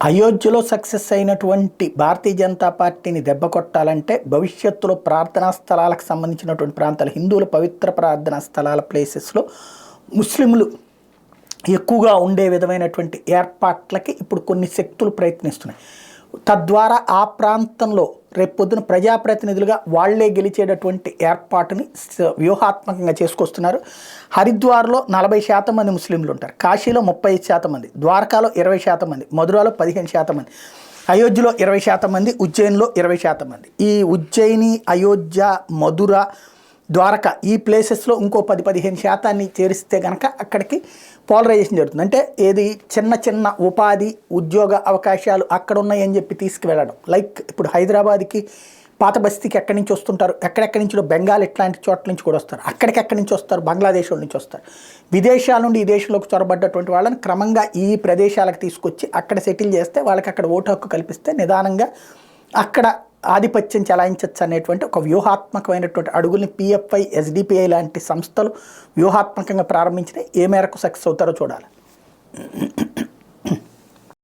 అయోధ్యలో సక్సెస్ అయినటువంటి భారతీయ జనతా పార్టీని దెబ్బ కొట్టాలంటే భవిష్యత్తులో ప్రార్థనా స్థలాలకు సంబంధించినటువంటి ప్రాంతాలు, హిందువుల పవిత్ర ప్రార్థనా స్థలాల ప్లేసెస్లో ముస్లింలు ఎక్కువగా ఉండే విధమైనటువంటి ఏర్పాట్లకి ఇప్పుడు కొన్ని శక్తులు ప్రయత్నిస్తున్నాయి. తద్వారా ఆ ప్రాంతంలో రేపొద్దున ప్రజాప్రతినిధులుగా వాళ్లే గెలిచేటటువంటి ఏర్పాటుని వ్యూహాత్మకంగా చేసుకొస్తున్నారు. హరిద్వార్లో 40% మంది ముస్లింలు ఉంటారు, కాశీలో 35% మంది, ద్వారకాలో 20% మంది, మధురాలో 15% మంది, అయోధ్యలో 20% మంది, ఉజ్జయిన్లో 20% మంది. ఈ ఉజ్జయిని, అయోధ్య, మధుర, ద్వారక ఈ ప్లేసెస్లో ఇంకో 10-15% చేరిస్తే కనుక అక్కడికి పోలరైజేషన్ జరుగుతుంది. అంటే ఏది చిన్న చిన్న ఉపాధి ఉద్యోగ అవకాశాలు అక్కడ ఉన్నాయని చెప్పి తీసుకువెళ్ళడం. లైక్ ఇప్పుడు హైదరాబాద్కి పాత బస్తీకి ఎక్కడి నుంచి వస్తుంటారు, ఎక్కడెక్కడి నుంచో బెంగాల్ ఇట్లాంటి చోట్ల నుంచి కూడా వస్తారు, అక్కడికి ఎక్కడి నుంచి వస్తారు, బంగ్లాదేశ్ నుంచి వస్తారు. విదేశాల నుండి ఈ దేశంలోకి చొరబడ్డటువంటి వాళ్ళని క్రమంగా ఈ ప్రదేశాలకు తీసుకొచ్చి అక్కడ సెటిల్ చేస్తే వాళ్ళకి అక్కడ ఓటు హక్కు కల్పిస్తే నిదానంగా అక్కడ ఆధిపత్యం చెలాయించవచ్చు అనేటువంటి ఒక వ్యూహాత్మకమైనటువంటి అడుగుల్ని పిఎఫ్ఐ, ఎస్డిపిఐ లాంటి సంస్థలు వ్యూహాత్మకంగా ప్రారంభించినాయి. ఏ మేరకు సక్సెస్ అవుతారో చూడాలి.